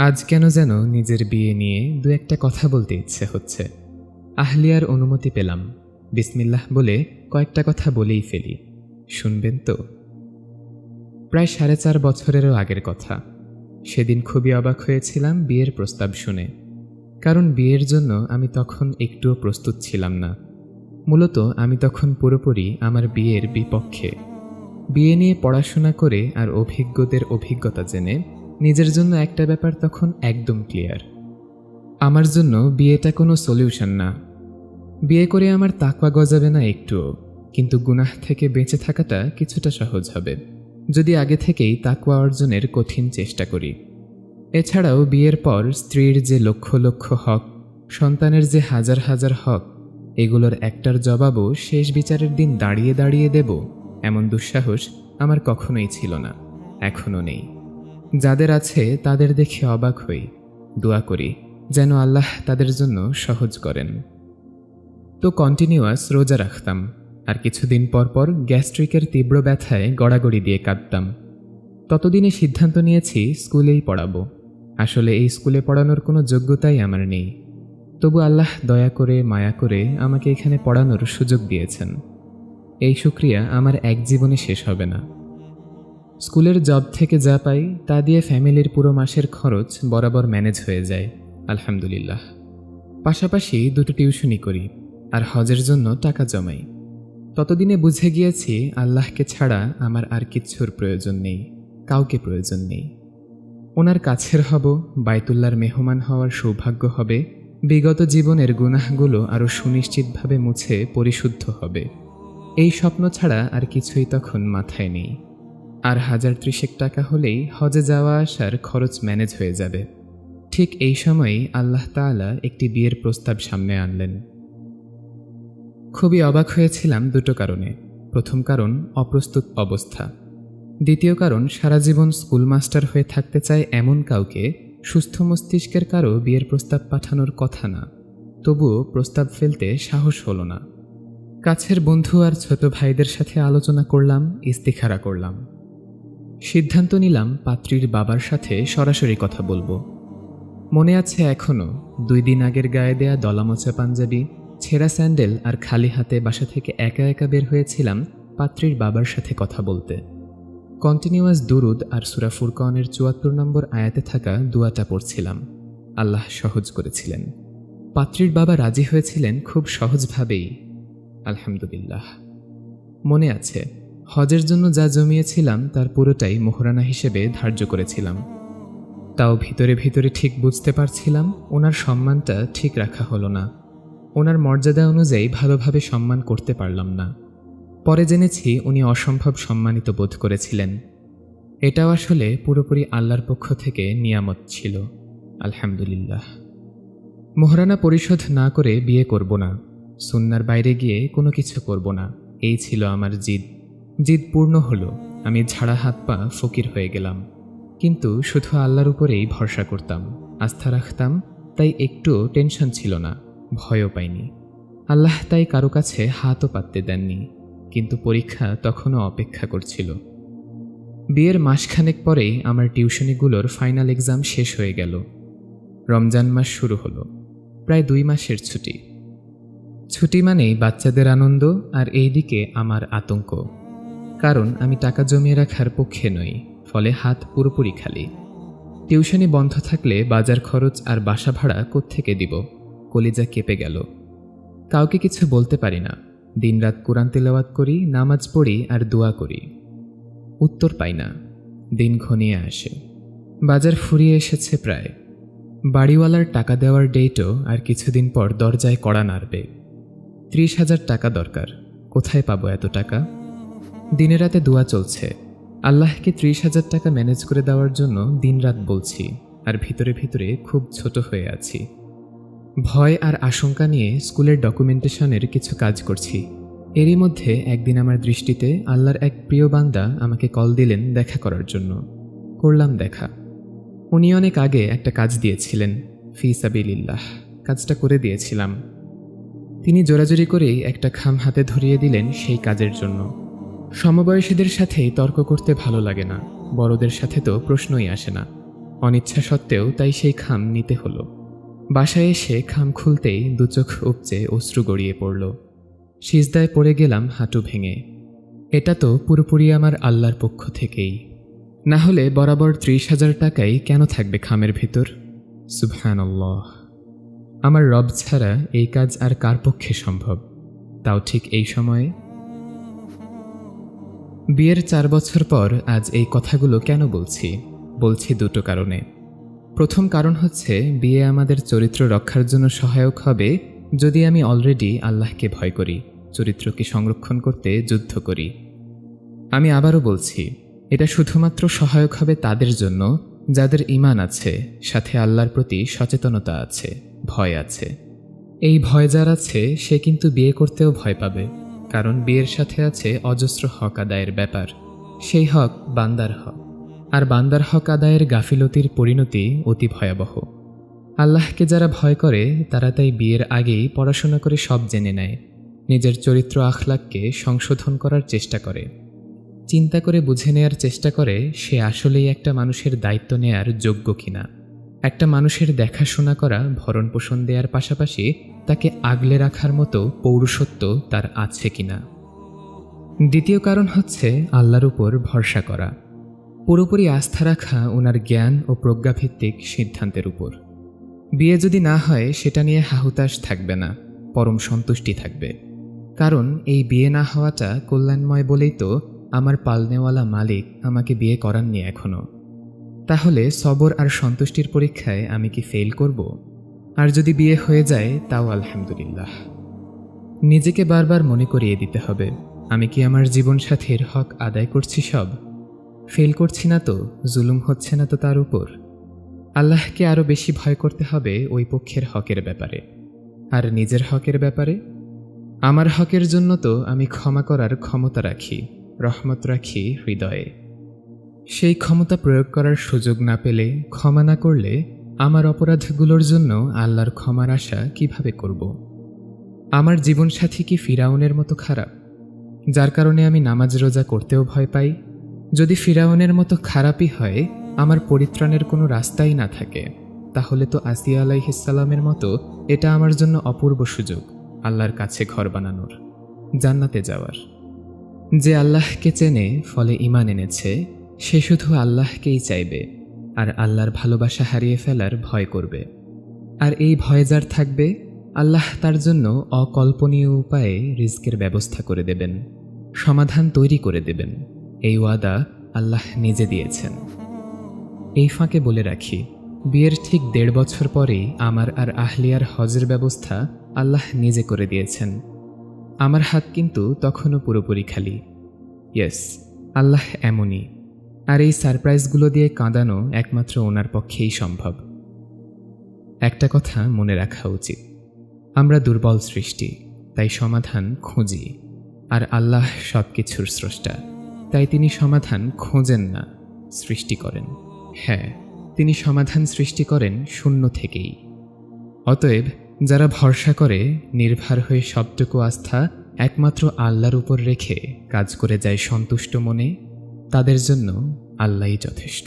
আজ কেন যেন নিজের বিয়ে নিয়ে দু একটা কথা বলতে ইচ্ছে হচ্ছে। আহলিয়ার অনুমতি পেলাম। বিসমিল্লাহ বলে কয়েকটা কথা বলেই ফেলি। শুনবেন তো? প্রায় 4.5 বছরেরও আগের কথা। সেদিন খুবই অবাক হয়েছিলাম বিয়ের প্রস্তাব শুনে। কারণ বিয়ের জন্য আমি তখন একটুও প্রস্তুত ছিলাম না। মূলত আমি তখন পুরোপুরি আমার বিয়ের বিপক্ষে। বিয়ে নিয়ে পড়াশোনা করে আর অভিজ্ঞদের অভিজ্ঞতা জেনে নিজের জন্য একটা ব্যাপার তখন একদম ক্লিয়ার। আমার জন্য বিয়েটা কোনো সলিউশন না। বিয়ে করে আমার তাকওয়া গজাবে না একটুও, কিন্তু গুনাহ থেকে বেঁচে থাকাটা কিছুটা সহজ হবে যদি আগে থেকেই তাকওয়া অর্জনের কঠিন চেষ্টা করি। এছাড়াও বিয়ের পর স্ত্রীর যে লক্ষ লক্ষ হক, সন্তানের যে হাজার হাজার হক, এগুলোর একটার জবাবও শেষ বিচারের দিন দাঁড়িয়ে দাঁড়িয়ে দেব, এমন দুঃসাহস আমার কখনোই ছিল না, এখনও নেই। যাদের আছে তাদের দেখে অবাক হই, দোয়া করি যেন আল্লাহ তাদের জন্য সহজ করেন। তো কন্টিনিউয়াস রোজা রাখতাম, আর কিছুদিন পর পর গ্যাস্ট্রিকের তীব্র ব্যথায় গড়াগড়ি দিয়ে কাঁদতাম। ততদিনে সিদ্ধান্ত নিয়েছি স্কুলেই পড়াবো। আসলে এই স্কুলে পড়ানোর কোনো যোগ্যতাই আমার নেই, তবু আল্লাহ দয়া করে মায়া করে আমাকে এখানে পড়ানোর সুযোগ দিয়েছেন। এই শুকরিয়া আমার এক জীবনে শেষ হবে না। স্কুলের জব থেকে যা পাই তা দিয়ে ফ্যামিলির পুরো মাসের খরচ বরাবর ম্যানেজ হয়ে যায়, আলহামদুলিল্লাহ। পাশাপাশি দুটো টিউশনি করি আর হজের জন্য টাকা জমাই। ততদিনে বুঝে গিয়েছি আল্লাহকে ছাড়া আমার আর কিচ্ছুর প্রয়োজন নেই, কাউকে প্রয়োজন নেই। ওনার কাছের হব, বাইতুল্লাহর মেহমান হওয়ার সৌভাগ্য হবে, বিগত জীবনের গুনাহগুলো আরও সুনিশ্চিতভাবে মুছে পরিশুদ্ধ হবে। এই স্বপ্ন ছাড়া আর কিছুই তখন মাথায় নেই। আর 1030 টাকা হলেই হজে যাওয়া আসার খরচ ম্যানেজ হয়ে যাবে। ঠিক এই সময়েই আল্লাহ তাআলা একটি বিয়ের প্রস্তাব সামনে আনলেন। খুবই অবাক হয়েছিলাম দুটো কারণে। প্রথম কারণ অপ্রস্তুত অবস্থা। দ্বিতীয় কারণ সারা জীবন স্কুল মাস্টার হয়ে থাকতে চায় এমন কাউকে সুস্থ মস্তিষ্কের কারো বিয়ের প্রস্তাব পাঠানোর কথা না, তবুও প্রস্তাব ফেলতে সাহস হলো না। কাছের বন্ধু আর ছোট ভাইদের সাথে আলোচনা করলাম, ইস্তিখারা করলাম। সিদ্ধান্ত নিলাম পাত্রীর বাবার সাথে সরাসরি কথা বলবো। মনে আছে এখনও 2 দিন আগের গায়ে দেয়া দলামোচা পাঞ্জাবি, ছেঁড়া স্যান্ডেল আর খালি হাতে বাসা থেকে একা একা বের হয়েছিলাম পাত্রীর বাবার সাথে কথা বলতে। কন্টিনিউয়াস দুরুদ আর সূরা ফুরকানের 74 নম্বর আয়াতে থাকা দোয়াটা পড়ছিলাম। আল্লাহ সহজ করেছিলেন। পাত্রীর বাবা রাজি হয়েছিলেন খুব সহজভাবেই, আলহামদুলিল্লাহ। মনে আছে হজের জন্য যা জমিয়েছিলাম তার পুরোটাই মোহরানা হিসেবে ধার্য করেছিলাম। তাও ভিতরে ভিতরে ঠিক বুঝতে পারছিলাম ওনার সম্মানটা ঠিক রাখা হলো না, ওনার মর্যাদা অনুযায়ী ভালোভাবে সম্মান করতে পারলাম না। পরে জেনেছি উনি অসম্ভব সম্মানিত বোধ করেছিলেন। এটাও আসলে পুরোপুরি আল্লাহর পক্ষ থেকে নিয়ামত ছিল, আলহামদুলিল্লাহ। মোহরানা পরিশোধ না করে বিয়ে করব না, সুন্নার বাইরে গিয়ে কোনো কিছু করব না, এই ছিল আমার জিদ। জিদ পূর্ণ হলো। আমি ঝাড়া হাত পা ফকির হয়ে গেলাম। কিন্তু শুধু আল্লাহর উপরেই ভরসা করতাম, আস্থা রাখতাম, তাই একটুও টেনশন ছিল না, ভয়ও পাইনি। আল্লাহ তাই কারো কাছে হাতও পাততে দেননি। কিন্তু পরীক্ষা তখনও অপেক্ষা করছিল। বিয়ের মাসখানেক পরেই আমার টিউশনিগুলোর ফাইনাল এক্সাম শেষ হয়ে গেল। রমজান মাস শুরু হলো। প্রায় 2 মাসের ছুটি। ছুটি মানেই বাচ্চাদের আনন্দ, আর এইদিকে আমার আতঙ্ক। কারণ আমি টাকা জমিয়ে রাখার পক্ষে নই, ফলে হাত পুরোপুরি খালি। টিউশনি বন্ধ থাকলে বাজার খরচ আর বাসা ভাড়া কোত্থেকে দিব? কলিজা কেঁপে গেল। কাউকে কিছু বলতে পারি না। দিনরাত কোরআন তেলাওয়াত করি, নামাজ পড়ি আর দোয়া করি। উত্তর পাই না। দিন ঘনিয়ে আসে। বাজার ফুরিয়ে এসেছে প্রায়। বাড়িওয়ালার টাকা দেওয়ার ডেটও আর কিছুদিন পর দরজায় কড়া নাড়বে। 30,000 টাকা দরকার। কোথায় পাবো এত টাকা? দিনে রাতে দোয়া চলছে। আল্লাহকে 30,000 টাকা ম্যানেজ করে দেওয়ার জন্য দিনরাত বলছি, আর ভিতরে ভিতরে খুব ছোট হয়ে আছি। ভয় আর আশঙ্কা নিয়ে স্কুলের ডকুমেন্টেশনের কিছু কাজ করছি। এরই মধ্যে একদিন আমার দৃষ্টিতে আল্লাহর এক প্রিয় বান্দা আমাকে কল দিলেন দেখা করার জন্য। করলাম দেখা। উনি অনেক আগে একটা কাজ দিয়েছিলেন, ফি সাবিলিল্লাহ। কাজটা করে দিয়েছিলাম। তিনি জোরাজুরি করেই একটা খাম হাতে ধরিয়ে দিলেন সেই কাজের জন্য। সমবয়সীদের সাথেই তর্ক করতে ভালো লাগে না, বড়দের সাথে তো প্রশ্নই আসে না। অনিচ্ছা সত্ত্বেও তাই সেই খাম নিতে হলো। বাসায় এসে খাম খুলতেই দু চোখ উপচে অশ্রু গড়িয়ে পড়ল। সিজদায় পড়ে গেলাম হাঁটু ভেঙে। এটা তো পুরোপুরি আমার আল্লাহর পক্ষ থেকেই, না হলে বরাবর 30,000 টাকাই কেন থাকবে খামের ভিতর? সুবহানাল্লাহ। আমার রব ছাড়া এই কাজ আর কার পক্ষে সম্ভব, তাও ঠিক এই সময়ে? বিয়ের 4 বছর পর আজ এই কথাগুলো কেন বলছি দুটো কারণে। প্রথম কারণ হচ্ছে, বিয়ে আমাদের চরিত্র রক্ষার জন্য সহায়ক হবে যদি আমি অলরেডি আল্লাহকে ভয় করি, চরিত্রকে সংরক্ষণ করতে যুদ্ধ করি। আমি আবারও বলছি, এটা শুধুমাত্র সহায়ক হবে তাদের জন্য যাদের ঈমান আছে, সাথে আল্লাহর প্রতি সচেতনতা আছে, ভয় আছে। এই ভয় যার আছে সে কিন্তু বিয়ে করতেও ভয় পাবে, কারণ বিয়ের সাথে আছে অজস্র হক আদায়ের ব্যাপার। সেই হক বান্দার হক, আর বান্দার হক আদায়ের গাফিলতির পরিণতি অতি ভয়াবহ। আল্লাহকে যারা ভয় করে তারা তাই বিয়ের আগেই পড়াশোনা করে সব জেনে নেয়, নিজের চরিত্র আখলাককে সংশোধন করার চেষ্টা করে, চিন্তা করে বুঝে নেয়ার চেষ্টা করে সে আসলেই একটা মানুষের দায়িত্ব নেয়ার যোগ্য কিনা, একটা মানুষের দেখাশোনা করা, ভরণ পোষণ দেওয়ার পাশাপাশি তাকে আগলে রাখার মতো পৌরুষত্ব তার আছে কিনা। দ্বিতীয় কারণ হচ্ছে আল্লাহর উপর ভরসা করা, পুরোপুরি আস্থা রাখা ওনার জ্ঞান ও প্রজ্ঞাভিত্তিক সিদ্ধান্তের উপর। বিয়ে যদি না হয় সেটা নিয়ে হাহুতাশ থাকবে না, পরম সন্তুষ্টি থাকবে, কারণ এই বিয়ে না হওয়াটা কল্যাণময় বলেই তো আমার পালনেওয়ালা মালিক আমাকে বিয়ে করাননি এখনো। তাহলে সবর আর সন্তুষ্টির পরীক্ষায় আমি কি ফেল করব? আর যদি বিয়ে হয়ে যায় তাও আলহামদুলিল্লাহ। নিজেকে বারবার মনে করিয়ে দিতে হবে, আমি কি আমার জীবনসাথীর হক আদায় করছি সব? ফেল করছি না তো? জুলুম হচ্ছে না তো তার উপর? আল্লাহকে আরও বেশি ভয় করতে হবে ওই পক্ষের হকের ব্যাপারে। আর নিজের হকের ব্যাপারে, আমার হকের জন্য তো আমি ক্ষমা করার ক্ষমতা রাখি, রহমত রাখি হৃদয়ে। সেই ক্ষমতা প্রয়োগ করার সুযোগ না পেলে, ক্ষমা না করলে আমার অপরাধগুলোর জন্য আল্লাহর ক্ষমার আশা কিভাবে করব? আমার জীবনসাথী কি ফিরাউনের মতো খারাপ, যার কারণে আমি নামাজ রোজা করতেও ভয় পাই? যদি ফিরাউনের মতো খারাপই হয়, আমার পরিত্রাণের কোনো রাস্তাই না থাকে, তাহলে তো আসিয়া আলাইহিসসালামের মতো এটা আমার জন্য অপূর্ব সুযোগ আল্লাহর কাছে ঘর বানানোর, জান্নাতে যাওয়ার। যে আল্লাহকে চেনে ফলে ঈমান এনেছে, সে শুধু আল্লাহকেই চাইবে, আর আল্লাহর ভালোবাসা হারিয়ে ফেলার ভয় করবে। আর এই ভয় যার থাকবে, আল্লাহ তার জন্য অকল্পনীয় উপায়ে রিজকের ব্যবস্থা করে দেবেন, সমাধান তৈরি করে দেবেন। এই ওয়াদা আল্লাহ নিজে দিয়েছেন। এই ফাঁকে বলে রাখি, বিয়ের ঠিক 1.5 বছর পরেই আমার আর আহলিয়ার হজের ব্যবস্থা আল্লাহ নিজে করে দিয়েছেন। আমার হাত কিন্তু তখনও পুরোপুরি খালি। ইয়েস, আল্লাহ এমনই। আর এই সারপ্রাইজগুলো দিয়ে কাঁদানো একমাত্র ওনার পক্ষেই সম্ভব। একটা কথা মনে রাখা উচিত, আমরা দুর্বল সৃষ্টি, তাই সমাধান খুঁজি, আর আল্লাহ সব কিছুর স্রষ্টা, তাই তিনি সমাধান খোঁজেন না, সৃষ্টি করেন। হ্যাঁ, তিনি সমাধান সৃষ্টি করেন শূন্য থেকেই। অতএব যারা ভরসা করে, নির্ভর হয়ে সবটুকু আস্থা একমাত্র আল্লাহর উপর রেখে কাজ করে যায় সন্তুষ্ট মনে, তাদের জন্য আল্লাহই যথেষ্ট।